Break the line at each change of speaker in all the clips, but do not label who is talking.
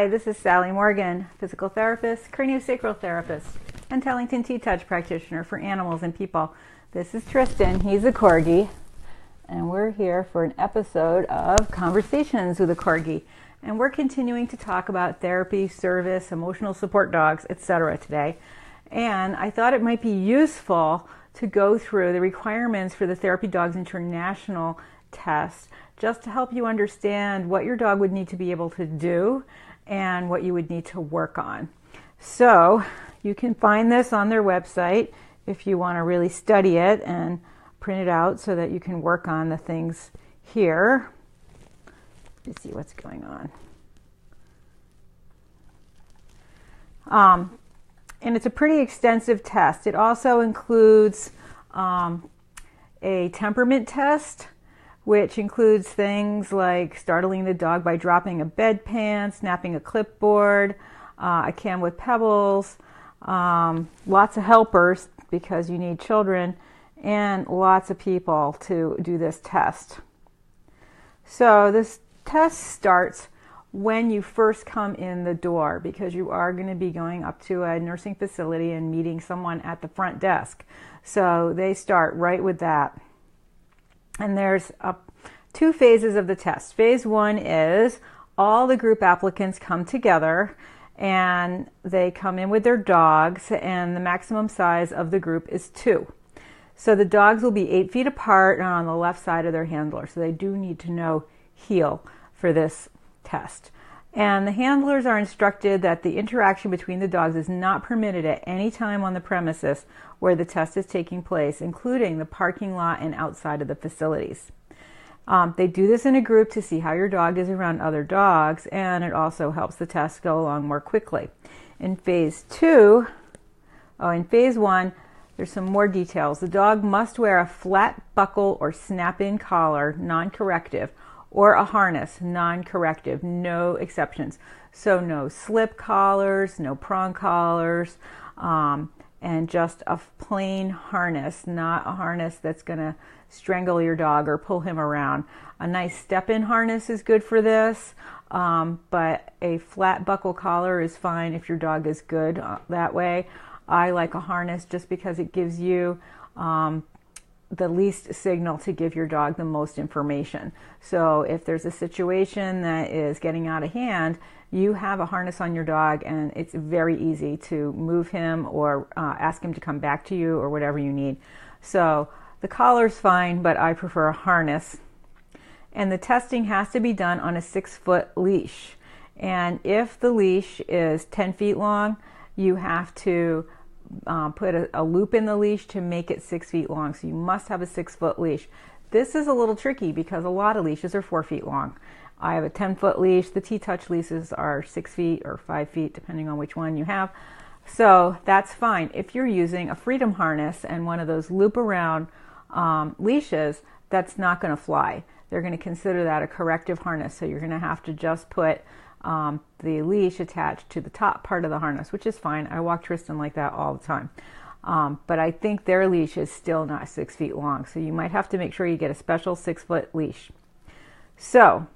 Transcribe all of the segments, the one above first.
Hi, this is Sally Morgan, physical therapist, craniosacral therapist, and Tellington T-Touch practitioner for animals and people. This is Tristan, he's a Corgi, and we're here for an episode of Conversations with a Corgi. And we're continuing to talk about therapy, service, emotional support dogs, etc. today. And I thought it might be useful to go through the requirements for the Therapy Dogs International test, just to help you understand what your dog would need to be able to do and what you would need to work on. So you can find this on their website if you want to really study it and print it out so that you can work on the things here. Let's see what's going on. And it's a pretty extensive test. It also includes a temperament test, which includes things like startling the dog by dropping a bedpan, snapping a clipboard, a can with pebbles, lots of helpers because you need children, and lots of people to do this test. So this test starts when you first come in the door, because you are going to be going up to a nursing facility and meeting someone at the front desk. So they start right with that. And there's two phases of the test. Phase one is all the group applicants come together and they come in with their dogs, and the maximum size of the group is 2. So the dogs will be 8 feet apart and on the left side of their handler. So they do need to know heel for this test. And the handlers are instructed that the interaction between the dogs is not permitted at any time on the premises where the test is taking place, including the parking lot and outside of the facilities. They do this in a group to see how your dog is around other dogs, and it also helps the test go along more quickly. In phase one, there's some more details. The dog must wear a flat buckle or snap-in collar, non-corrective, or a harness, non-corrective, no exceptions. So no slip collars, no prong collars, and just a plain harness, not a harness that's going to strangle your dog or pull him around. A nice step-in harness is good for this, but a flat buckle collar is fine if your dog is good that way. I like a harness just because it gives you the least signal to give your dog the most information. So if there's a situation that is getting out of hand, you have a harness on your dog and it's very easy to move him or ask him to come back to you or whatever you need. So the collar's fine, but I prefer a harness. And the testing has to be done on a 6-foot leash. And if the leash is 10 feet long, you have to put a loop in the leash to make it 6 feet long. So you must have a 6-foot leash. This is a little tricky because a lot of leashes are 4 feet long. I have a 10-foot leash. The T-Touch leashes are 6 feet or 5 feet, depending on which one you have. So that's fine. If you're using a freedom harness and one of those loop around leashes, that's not going to fly. They're going to consider that a corrective harness. So you're going to have to just put the leash attached to the top part of the harness, which is fine. I walk Tristan like that all the time. But I think their leash is still not 6 feet long. So you might have to make sure you get a special 6-foot leash. So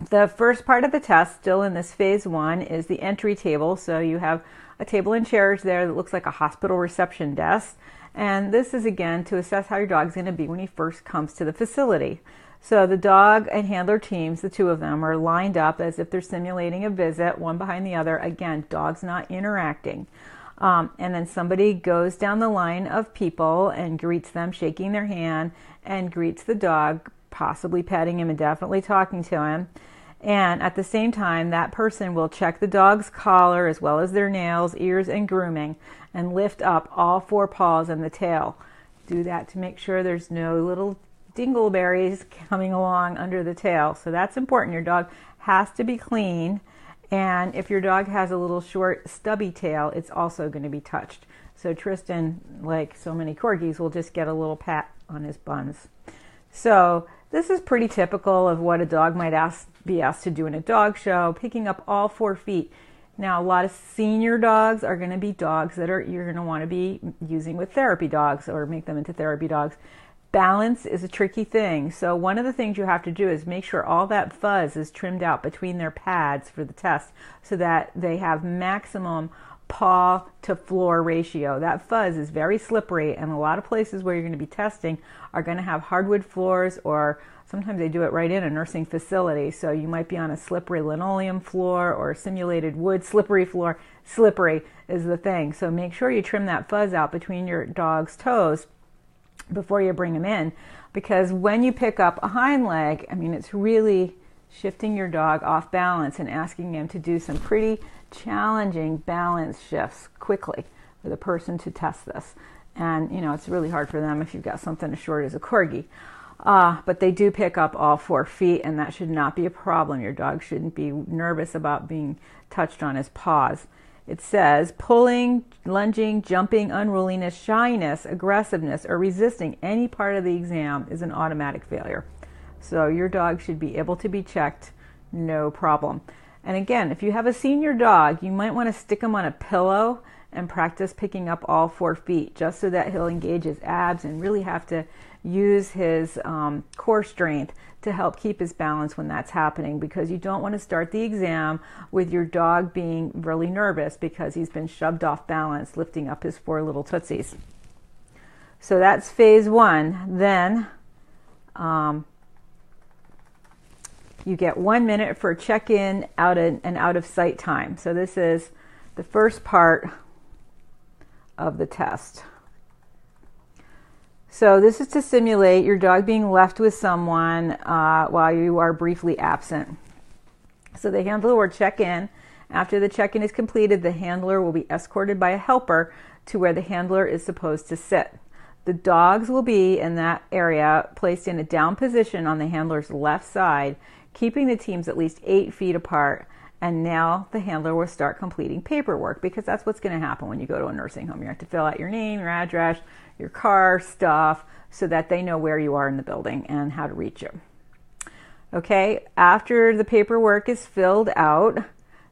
the first part of the test, still in this phase one, is the entry table. So you have a table and chairs there that looks like a hospital reception desk. And this is, again, to assess how your dog's going to be when he first comes to the facility. So the dog and handler teams, the two of them, are lined up as if they're simulating a visit, one behind the other. Again, dogs not interacting. And then somebody goes down the line of people and greets them, shaking their hand, and greets the dog, possibly petting him and definitely talking to him. And at the same time, that person will check the dog's collar as well as their nails, ears, and grooming, and lift up all 4 paws and the tail. Do that to make sure there's no little dingleberries coming along under the tail. So that's important. Your dog has to be clean. And if your dog has a little short, stubby tail, it's also going to be touched. So Tristan, like so many Corgis, will just get a little pat on his buns. So this is pretty typical of what a dog might be asked to do in a dog show, picking up all 4 feet. Now, a lot of senior dogs are going to be dogs that you're going to want to be using with therapy dogs or make them into therapy dogs. Balance is a tricky thing. So one of the things you have to do is make sure all that fuzz is trimmed out between their pads for the test so that they have maximum paw to floor ratio. That fuzz is very slippery, and a lot of places where you're going to be testing are going to have hardwood floors, or sometimes they do it right in a nursing facility. So you might be on a slippery linoleum floor or a simulated wood slippery floor. Slippery is the thing. So make sure you trim that fuzz out between your dog's toes before you bring them in, because when you pick up a hind leg, I mean, it's really shifting your dog off balance and asking him to do some pretty challenging balance shifts quickly for the person to test this. And, you know, it's really hard for them if you've got something as short as a Corgi. But they do pick up all 4 feet, and that should not be a problem. Your dog shouldn't be nervous about being touched on his paws. It says pulling, lunging, jumping, unruliness, shyness, aggressiveness, or resisting any part of the exam is an automatic failure. So your dog should be able to be checked, no problem. And again, if you have a senior dog, you might want to stick him on a pillow and practice picking up all 4 feet, just so that he'll engage his abs and really have to use his core strength to help keep his balance when that's happening, because you don't want to start the exam with your dog being really nervous because he's been shoved off balance lifting up his 4 little tootsies. So that's phase 1. Then you get 1 minute for check-in, and out of sight time. So this is the first part of the test. So this is to simulate your dog being left with someone while you are briefly absent. So the handler will check in. After the check-in is completed, the handler will be escorted by a helper to where the handler is supposed to sit. The dogs will be in that area placed in a down position on the handler's left side, keeping the teams at least 8 feet apart. And now the handler will start completing paperwork, because that's what's going to happen when you go to a nursing home. You have to fill out your name, your address, your car stuff, so that they know where you are in the building and how to reach you. Okay, after the paperwork is filled out,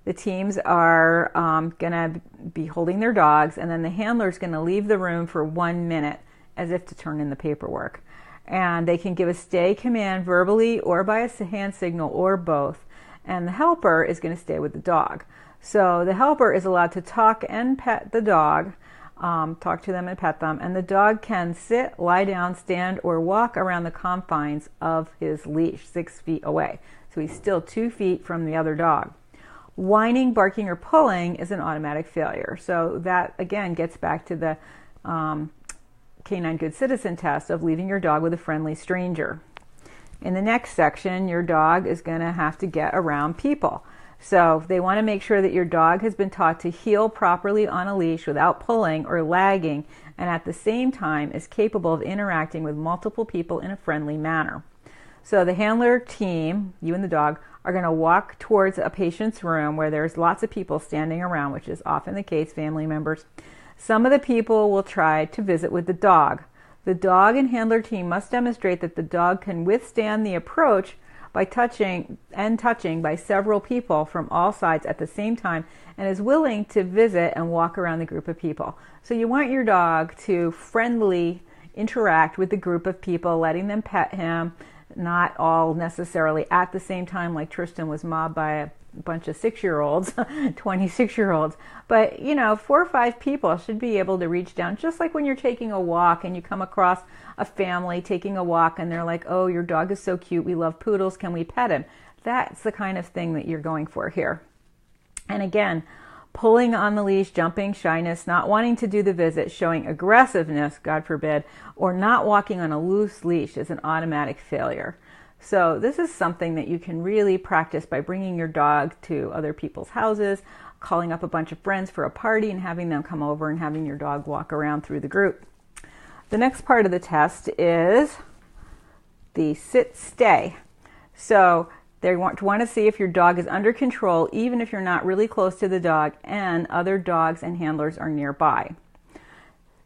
the teams are going to be holding their dogs, and then the handler is going to leave the room for 1 minute as if to turn in the paperwork. And they can give a stay command verbally or by a hand signal or both. And the helper is going to stay with the dog. So the helper is allowed to talk and pet the dog, talk to them and pet them, and the dog can sit, lie down, stand, or walk around the confines of his leash 6 feet away. So he's still 2 feet from the other dog. Whining, barking, or pulling is an automatic failure. So that, again, gets back to the Canine Good Citizen test of leaving your dog with a friendly stranger. In the next section, your dog is going to have to get around people. So they want to make sure that your dog has been taught to heel properly on a leash without pulling or lagging, and at the same time is capable of interacting with multiple people in a friendly manner. So the handler team, you and the dog, are going to walk towards a patient's room where there's lots of people standing around, which is often the case, family members. Some of the people will try to visit with the dog. The dog and handler team must demonstrate that the dog can withstand the approach by touching by several people from all sides at the same time, and is willing to visit and walk around the group of people. So you want your dog to friendly interact with the group of people, letting them pet him, not all necessarily at the same time, like Tristan was mobbed by a bunch of 6-year-olds, 26-year-olds. But, 4 or 5 people should be able to reach down, just like when you're taking a walk and you come across a family taking a walk and they're like, oh, your dog is so cute, we love poodles, can we pet him? That's the kind of thing that you're going for here. And again, pulling on the leash, jumping, shyness, not wanting to do the visit, showing aggressiveness, God forbid, or not walking on a loose leash is an automatic failure. So this is something that you can really practice by bringing your dog to other people's houses, calling up a bunch of friends for a party and having them come over and having your dog walk around through the group. The next part of the test is the sit-stay. So they want to see if your dog is under control, even if you're not really close to the dog and other dogs and handlers are nearby.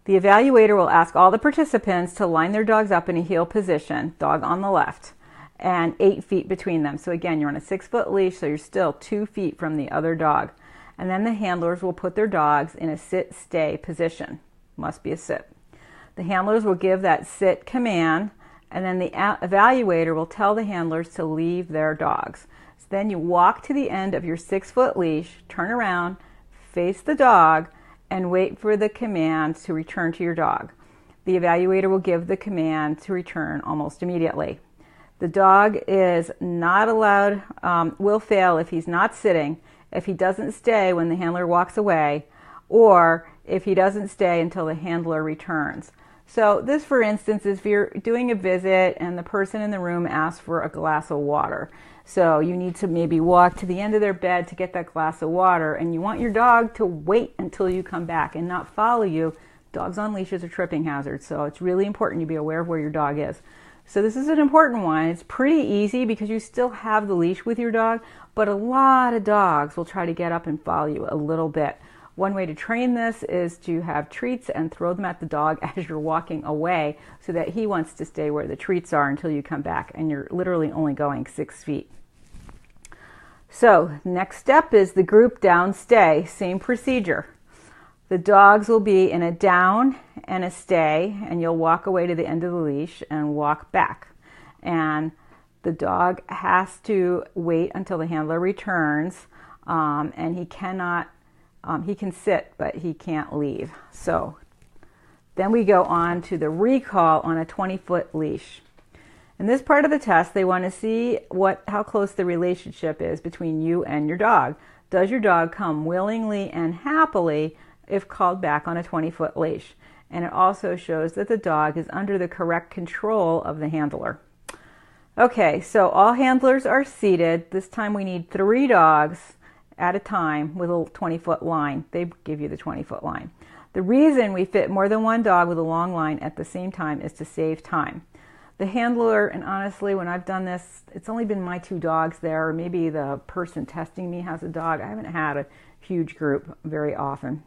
The evaluator will ask all the participants to line their dogs up in a heel position, dog on the left, and 8 feet between them. So again, you're on a 6-foot leash, so you're still 2 feet from the other dog. And then the handlers will put their dogs in a sit-stay position. Must be a sit. The handlers will give that sit command, and then the evaluator will tell the handlers to leave their dogs. So then you walk to the end of your 6-foot leash, turn around, face the dog, and wait for the command to return to your dog. The evaluator will give the command to return almost immediately. The dog is not allowed, will fail if he's not sitting, if he doesn't stay when the handler walks away, or if he doesn't stay until the handler returns. So this, for instance, is if you're doing a visit and the person in the room asks for a glass of water. So you need to maybe walk to the end of their bed to get that glass of water, and you want your dog to wait until you come back and not follow you. Dogs on leashes are tripping hazards, so it's really important you be aware of where your dog is. So this is an important one. It's pretty easy because you still have the leash with your dog, but a lot of dogs will try to get up and follow you a little bit. One way to train this is to have treats and throw them at the dog as you're walking away so that he wants to stay where the treats are until you come back, and you're literally only going 6 feet. So next step is the group down stay, same procedure. The dogs will be in a down and a stay, and you'll walk away to the end of the leash and walk back. And the dog has to wait until the handler returns, and he cannot, he can sit, but he can't leave. So then we go on to the recall on a 20-foot leash. In this part of the test, they want to see how close the relationship is between you and your dog. Does your dog come willingly and happily if called back on a 20-foot leash? And it also shows that the dog is under the correct control of the handler. Okay, so all handlers are seated. This time we need 3 dogs at a time with a 20-foot line. They give you the 20-foot line. The reason we fit more than one dog with a long line at the same time is to save time. The handler, and honestly, when I've done this, it's only been my 2 dogs there, or maybe the person testing me has a dog. I haven't had a huge group very often.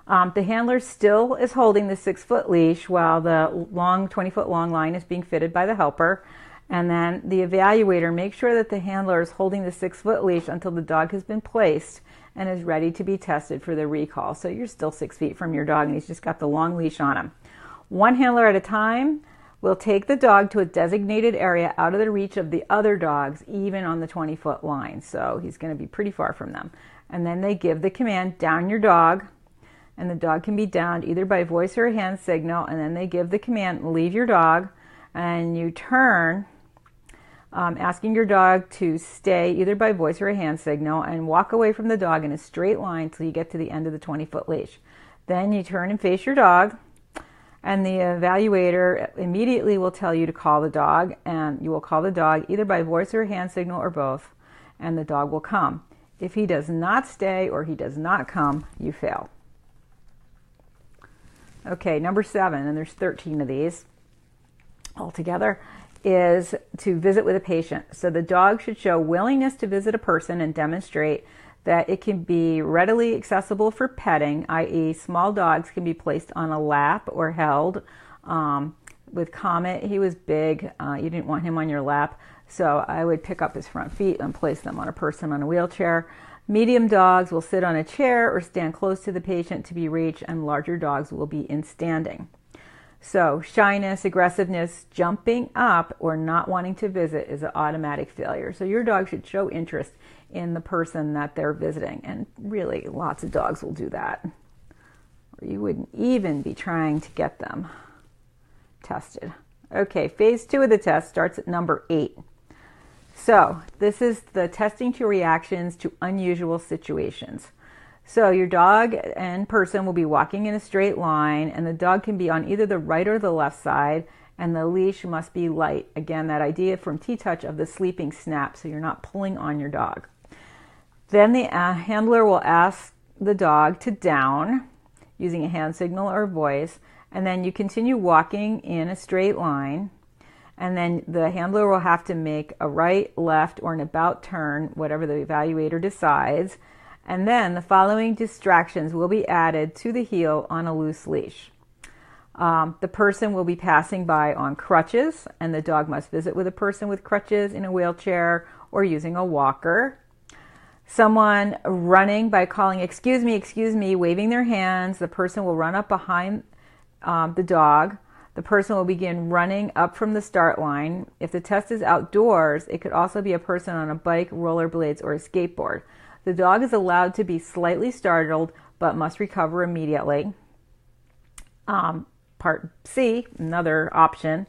The handler still is holding the 6-foot leash while the long 20-foot long line is being fitted by the helper. And then the evaluator makes sure that the handler is holding the 6-foot leash until the dog has been placed and is ready to be tested for the recall. So you're still 6 feet from your dog, and he's just got the long leash on him. One handler at a time will take the dog to a designated area out of the reach of the other dogs, even on the 20-foot line. So he's going to be pretty far from them. And then they give the command, down your dog. And the dog can be downed either by voice or a hand signal, and then they give the command, leave your dog, and you turn, asking your dog to stay either by voice or a hand signal, and walk away from the dog in a straight line till you get to the end of the 20-foot leash. Then you turn and face your dog, and the evaluator immediately will tell you to call the dog, and you will call the dog either by voice or a hand signal or both, and the dog will come. If he does not stay or he does not come, you fail. Okay, number 7, and there's 13 of these altogether, is to visit with a patient. So the dog should show willingness to visit a person and demonstrate that it can be readily accessible for petting, i.e. small dogs can be placed on a lap or held. With Comet, he was big. You didn't want him on your lap, so I would pick up his front feet and place them on a person on a wheelchair. Medium dogs will sit on a chair or stand close to the patient to be reached, and larger dogs will be in standing. So shyness, aggressiveness, jumping up, or not wanting to visit is an automatic failure. So your dog should show interest in the person that they're visiting, and really lots of dogs will do that. Or you wouldn't even be trying to get them tested. Okay, phase 2 of the test starts at number 8. So this is the testing to reactions to unusual situations. So your dog and person will be walking in a straight line, and the dog can be on either the right or the left side, and the leash must be light. Again, that idea from T-Touch of the sleeping snap, so you're not pulling on your dog. Then the handler will ask the dog to down using a hand signal or voice, and then you continue walking in a straight line. And then the handler will have to make a right, left, or an about turn, whatever the evaluator decides. And then the following distractions will be added to the heel on a loose leash. The person will be passing by on crutches, and the dog must visit with a person with crutches in a wheelchair or using a walker. Someone running by calling, excuse me, waving their hands. The person will run up behind the dog. The person will begin running up from the start line. If the test is outdoors, it could also be a person on a bike, rollerblades, or a skateboard. The dog is allowed to be slightly startled, but must recover immediately. Part C, another option.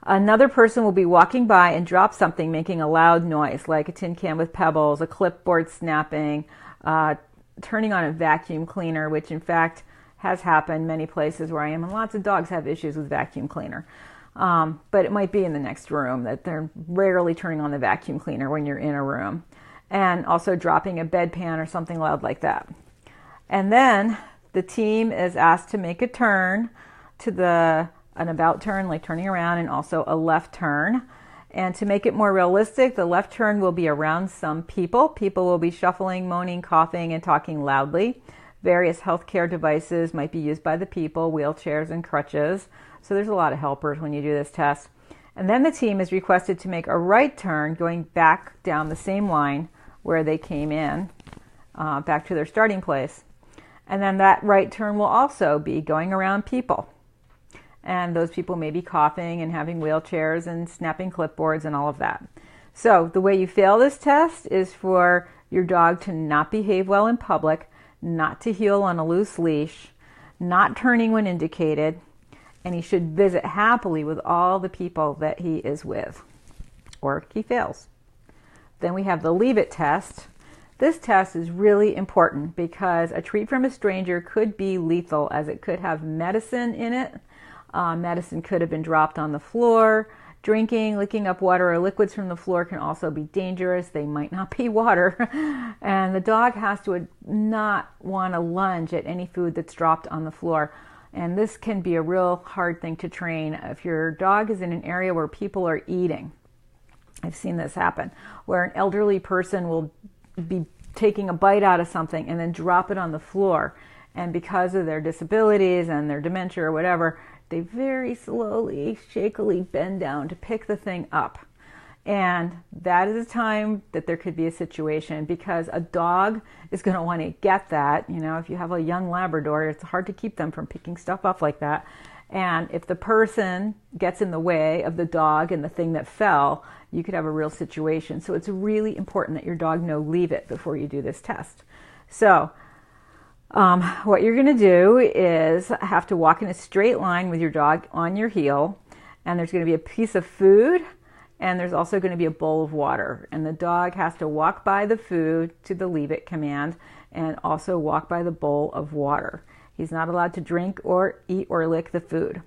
Another person will be walking by and drop something making a loud noise, like a tin can with pebbles, a clipboard snapping, turning on a vacuum cleaner, which in fact has happened many places where I am, and lots of dogs have issues with vacuum cleaner. But it might be in the next room that they're rarely turning on the vacuum cleaner when you're in a room. And also dropping a bedpan or something loud like that. And then the team is asked to make a turn to an about turn, like turning around, and also a left turn. And to make it more realistic, the left turn will be around some people. People will be shuffling, moaning, coughing, and talking loudly. Various healthcare devices might be used by the people, wheelchairs and crutches. So there's a lot of helpers when you do this test. And then the team is requested to make a right turn, going back down the same line where they came in, back to their starting place. And then that right turn will also be going around people. And those people may be coughing and having wheelchairs and snapping clipboards and all of that. So the way you fail this test is for your dog to not behave well in public, not to heel on a loose leash, not turning when indicated, and he should visit happily with all the people that he is with, or he fails. Then we have the leave it test. This test is really important because a treat from a stranger could be lethal, as it could have medicine in it. Medicine could have been dropped on the floor. Drinking, licking up water or liquids from the floor can also be dangerous. They might not be water. And the dog has to not want to lunge at any food that's dropped on the floor. And this can be a real hard thing to train. If your dog is in an area where people are eating, I've seen this happen, where an elderly person will be taking a bite out of something and then drop it on the floor. And because of their disabilities and their dementia or whatever, they very slowly, shakily bend down to pick the thing up. And that is a time that there could be a situation, because a dog is going to want to get that. You know, if you have a young Labrador, it's hard to keep them from picking stuff up like that. And if the person gets in the way of the dog and the thing that fell, you could have a real situation. So it's really important that your dog know leave it before you do this test. So what you're going to do is have to walk in a straight line with your dog on your heel, and there's going to be a piece of food, and there's also going to be a bowl of water. And the dog has to walk by the food to the leave it command, and also walk by the bowl of water. He's not allowed to drink or eat or lick the food.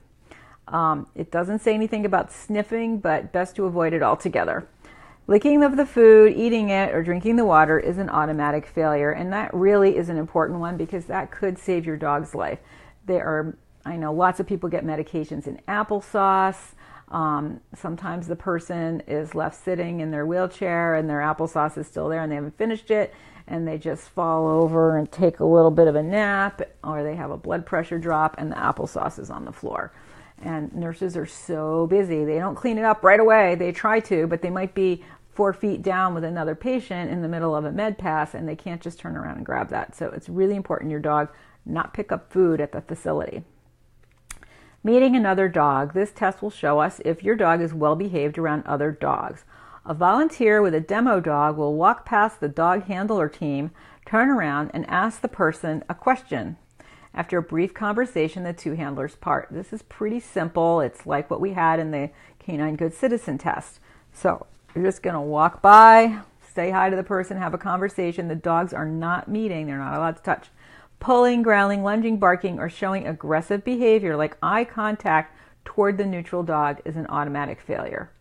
It doesn't say anything about sniffing, but best to avoid it altogether. Licking of the food, eating it, or drinking the water is an automatic failure, and that really is an important one, because that could save your dog's life. I know lots of people get medications in applesauce. Sometimes the person is left sitting in their wheelchair and their applesauce is still there and they haven't finished it, and they just fall over and take a little bit of a nap, or they have a blood pressure drop and the applesauce is on the floor. And nurses are so busy, they don't clean it up right away. They try to, but they might be 4 feet down with another patient in the middle of a med pass, and they can't just turn around and grab that. So it's really important your dog not pick up food at the facility. Meeting another dog. This test will show us if your dog is well behaved around other dogs. A volunteer with a demo dog will walk past the dog handler team, turn around, and ask the person a question. After a brief conversation, the two handlers part. This is pretty simple. It's like what we had in the Canine Good Citizen test. So you're just going to walk by, say hi to the person, have a conversation. The dogs are not meeting. They're not allowed to touch. Pulling, growling, lunging, barking, or showing aggressive behavior like eye contact toward the neutral dog is an automatic failure.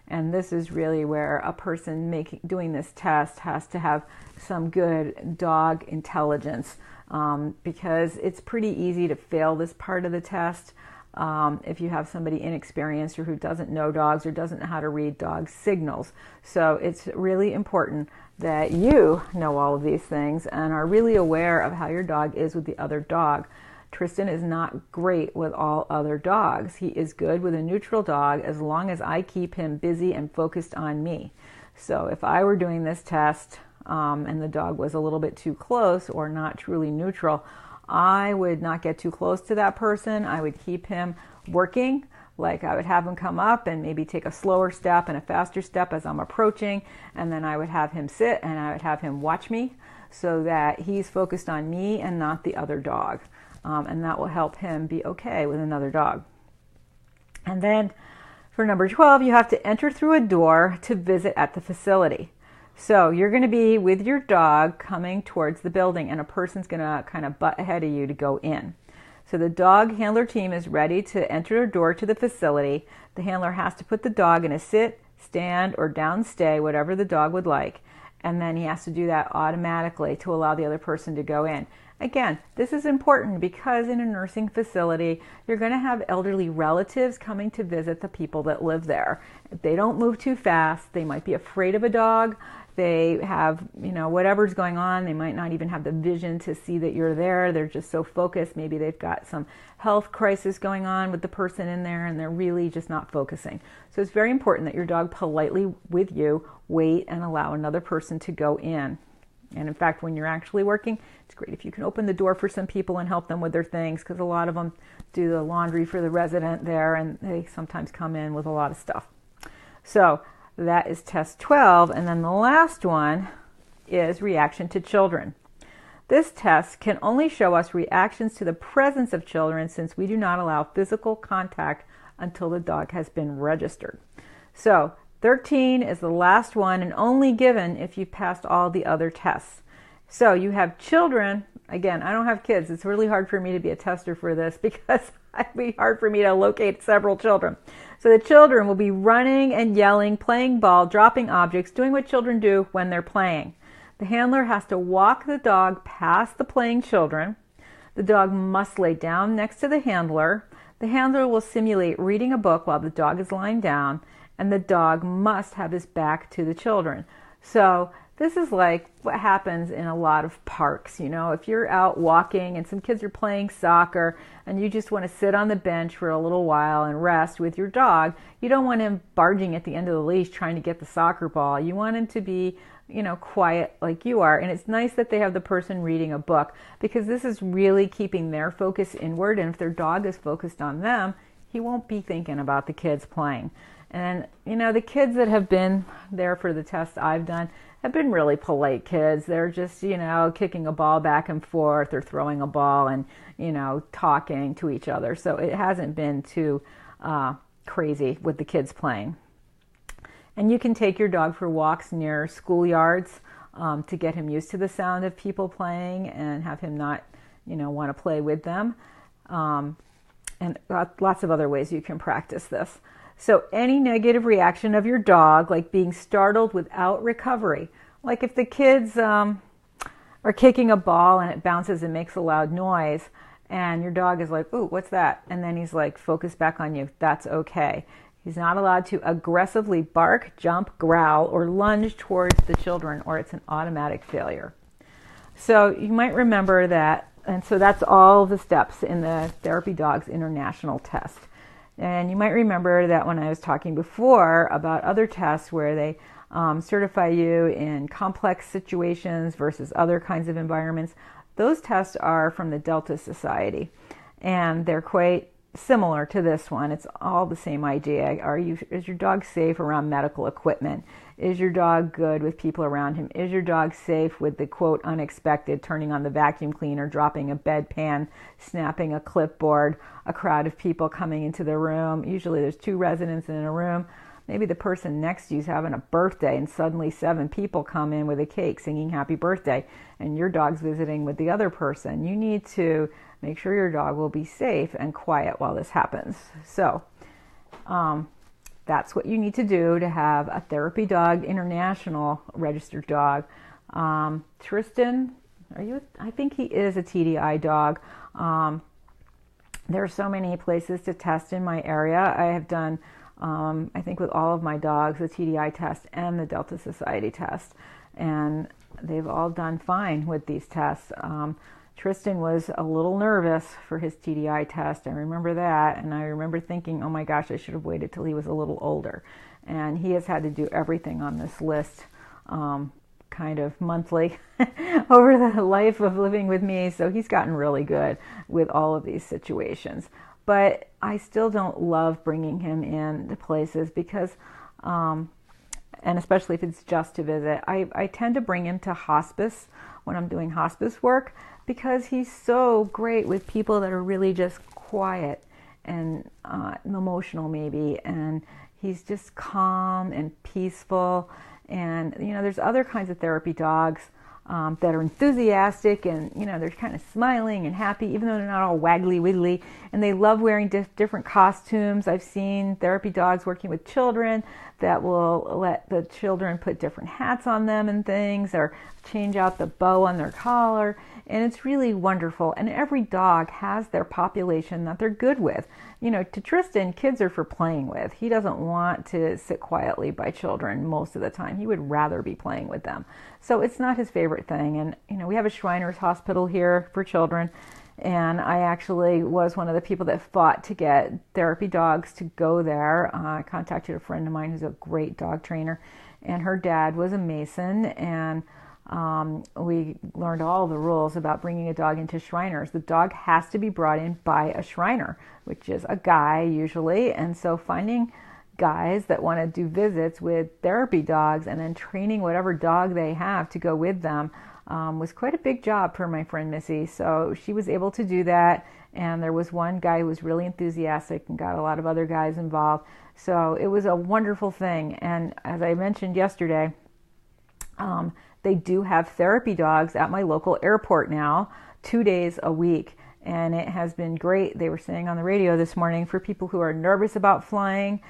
And this is really where a person doing this test has to have some good dog intelligence, because it's pretty easy to fail this part of the test if you have somebody inexperienced or who doesn't know dogs or doesn't know how to read dog signals. So it's really important that you know all of these things and are really aware of how your dog is with the other dog. Tristan is not great with all other dogs. He is good with a neutral dog as long as I keep him busy and focused on me. So if I were doing this test and the dog was a little bit too close or not truly neutral, I would not get too close to that person. I would keep him working. Like I would have him come up and maybe take a slower step and a faster step as I'm approaching. And then I would have him sit and I would have him watch me so that he's focused on me and not the other dog. And that will help him be okay with another dog. And then for number 12, you have to enter through a door to visit at the facility. So you're going to be with your dog coming towards the building and a person's going to kind of butt ahead of you to go in. So the dog handler team is ready to enter a door to the facility. The handler has to put the dog in a sit, stand, or down stay, whatever the dog would like. And then he has to do that automatically to allow the other person to go in. Again, this is important because in a nursing facility, you're going to have elderly relatives coming to visit the people that live there. If they don't move too fast, they might be afraid of a dog. They have, whatever's going on. They might not even have the vision to see that you're there. They're just so focused. Maybe they've got some health crisis going on with the person in there and they're really just not focusing. So it's very important that your dog politely with you wait and allow another person to go in. And in fact, when you're actually working, it's great if you can open the door for some people and help them with their things, because a lot of them do the laundry for the resident there and they sometimes come in with a lot of stuff. So that is test 12. And then the last one is reaction to children. This test can only show us reactions to the presence of children since we do not allow physical contact until the dog has been registered. So 13 is the last one and only given if you passed all the other tests. So you have children. Again, I don't have kids. It's really hard for me to be a tester for this because it'd be hard for me to locate several children. So the children will be running and yelling, playing ball, dropping objects, doing what children do when they're playing. The handler has to walk the dog past the playing children. The dog must lay down next to the handler. The handler will simulate reading a book while the dog is lying down, and the dog must have his back to the children. So this is like what happens in a lot of parks. If you're out walking and some kids are playing soccer and you just want to sit on the bench for a little while and rest with your dog, you don't want him barging at the end of the leash trying to get the soccer ball. You want him to be, quiet like you are. And it's nice that they have the person reading a book because this is really keeping their focus inward. And if their dog is focused on them, he won't be thinking about the kids playing. And, the kids that have been there for the tests I've done have been really polite kids. They're just, kicking a ball back and forth or throwing a ball and, talking to each other. So it hasn't been too crazy with the kids playing. And you can take your dog for walks near schoolyards to get him used to the sound of people playing and have him not, want to play with them. And lots of other ways you can practice this. So any negative reaction of your dog, like being startled without recovery, like if the kids are kicking a ball and it bounces and makes a loud noise, and your dog is like, ooh, what's that? And then he's like, focus back on you. That's okay. He's not allowed to aggressively bark, jump, growl, or lunge towards the children, or it's an automatic failure. So you might remember that, and so that's all the steps in the Therapy Dogs International test. And you might remember that when I was talking before about other tests where they certify you in complex situations versus other kinds of environments, those tests are from the Delta Society. And they're quite similar to this one. It's all the same idea. Is your dog safe around medical equipment? Is your dog good with people around him? Is your dog safe with the quote unexpected, turning on the vacuum cleaner, dropping a bedpan, snapping a clipboard, a crowd of people coming into the room? Usually there's 2 residents in a room. Maybe the person next to you is having a birthday and suddenly 7 people come in with a cake singing happy birthday and your dog's visiting with the other person. You need to make sure your dog will be safe and quiet while this happens. So that's what you need to do to have a Therapy Dog International registered dog. Tristan, I think he is a TDI dog. There are so many places to test in my area. I have done, I think with all of my dogs, the TDI test and the Delta Society test. And they've all done fine with these tests. Tristan was a little nervous for his TDI test. I remember that. And I remember thinking, oh my gosh, I should have waited till he was a little older. And he has had to do everything on this list kind of monthly over the life of living with me. So he's gotten really good with all of these situations. But I still don't love bringing him in to places because, and especially if it's just to visit, I tend to bring him to hospice when I'm doing hospice work because he's so great with people that are really just quiet and emotional maybe, and he's just calm and peaceful. And there's other kinds of therapy dogs that are enthusiastic, and they're kind of smiling and happy, even though they're not all waggly wiggly, and they love wearing different costumes. I've seen therapy dogs working with children that will let the children put different hats on them and things, or change out the bow on their collar, and it's really wonderful. And every dog has their population that they're good with. To Tristan, kids are for playing with. He doesn't want to sit quietly by children most of the time. He would rather be playing with them. So it's not his favorite thing. And, we have a Shriners Hospital here for children. And I actually was one of the people that fought to get therapy dogs to go there. I contacted a friend of mine who's a great dog trainer. And her dad was a Mason. And we learned all the rules about bringing a dog into Shriners. The dog has to be brought in by a Shriner, which is a guy usually. And so finding guys that want to do visits with therapy dogs and then training whatever dog they have to go with them was quite a big job for my friend Missy. So she was able to do that. And there was one guy who was really enthusiastic and got a lot of other guys involved. So it was a wonderful thing. And as I mentioned yesterday, they do have therapy dogs at my local airport now, 2 days a week. And it has been great. They were saying on the radio this morning for people who are nervous about flying,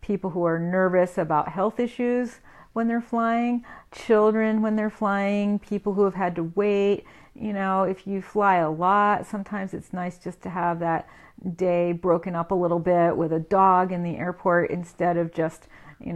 people who are nervous about health issues when they're flying, children when they're flying, people who have had to wait. If you fly a lot, sometimes it's nice just to have that day broken up a little bit with a dog in the airport instead of just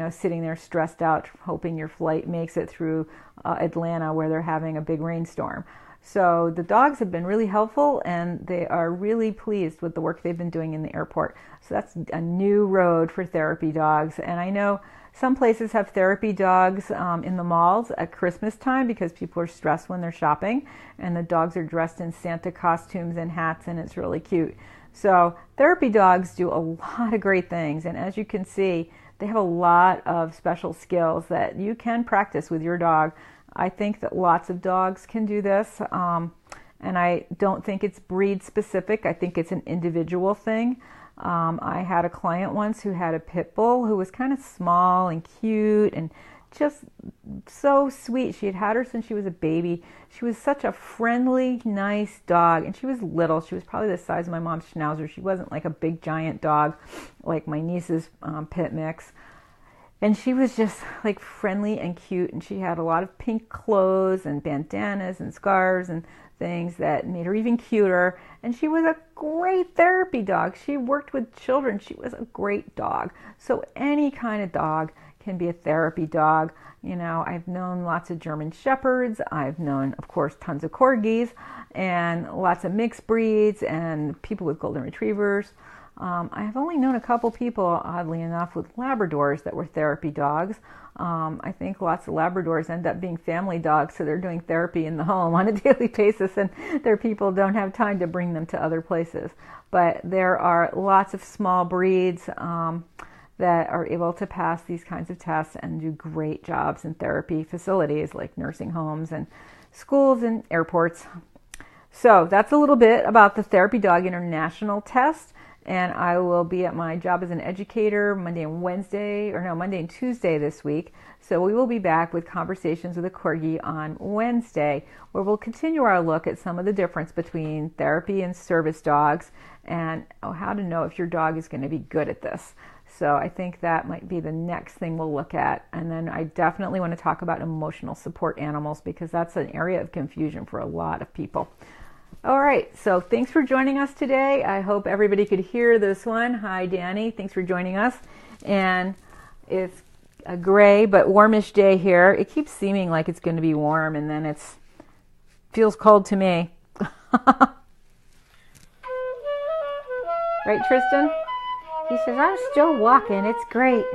sitting there stressed out, hoping your flight makes it through Atlanta where they're having a big rainstorm. So the dogs have been really helpful, and they are really pleased with the work they've been doing in the airport. So that's a new road for therapy dogs. And I know some places have therapy dogs in the malls at Christmas time because people are stressed when they're shopping, and the dogs are dressed in Santa costumes and hats, and it's really cute. So therapy dogs do a lot of great things, and as you can see, they have a lot of special skills that you can practice with your dog. I think that lots of dogs can do this, and I don't think it's breed specific. I think it's an individual thing. I had a client once who had a pit bull who was kind of small and cute and just so sweet. She had had her since she was a baby. She was such a friendly, nice dog, and she was little. She was probably the size of my mom's Schnauzer. She wasn't like a big giant dog like my niece's pit mix. And she was just like friendly and cute, and she had a lot of pink clothes and bandanas and scarves and things that made her even cuter. And she was a great therapy dog. She worked with children. She was a great dog. So any kind of dog can be a therapy dog. I've known lots of German Shepherds. I've known, of course, tons of Corgis and lots of mixed breeds and people with Golden Retrievers. I have only known a couple people, oddly enough, with Labradors that were therapy dogs. I think lots of Labradors end up being family dogs, so they're doing therapy in the home on a daily basis, and their people don't have time to bring them to other places. But there are lots of small breeds that are able to pass these kinds of tests and do great jobs in therapy facilities like nursing homes and schools and airports. So that's a little bit about the Therapy Dog International test. And I will be at my job as an educator Monday and Tuesday this week. So we will be back with Conversations with a Corgi on Wednesday, where we'll continue our look at some of the difference between therapy and service dogs and how to know if your dog is going to be good at this. So I think that might be the next thing we'll look at. And then I definitely want to talk about emotional support animals because that's an area of confusion for a lot of people. All right, so thanks for joining us today. I hope everybody could hear this one. Hi, Danny. Thanks for joining us. And it's a gray but warmish day here. It keeps seeming like it's going to be warm, and then it feels cold to me. Right, Tristan? He says, I'm still walking. It's great.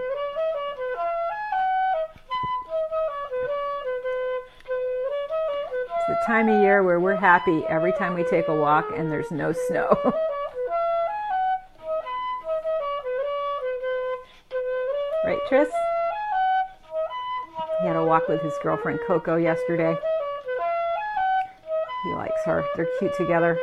time of year where we're happy every time we take a walk and there's no snow. Right, Tris? He had a walk with his girlfriend Coco yesterday. He likes her. They're cute together.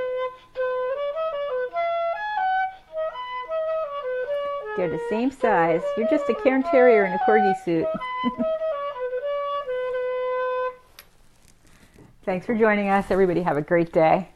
They're the same size. You're just a Cairn Terrier in a Corgi suit. Thanks for joining us. Everybody have a great day.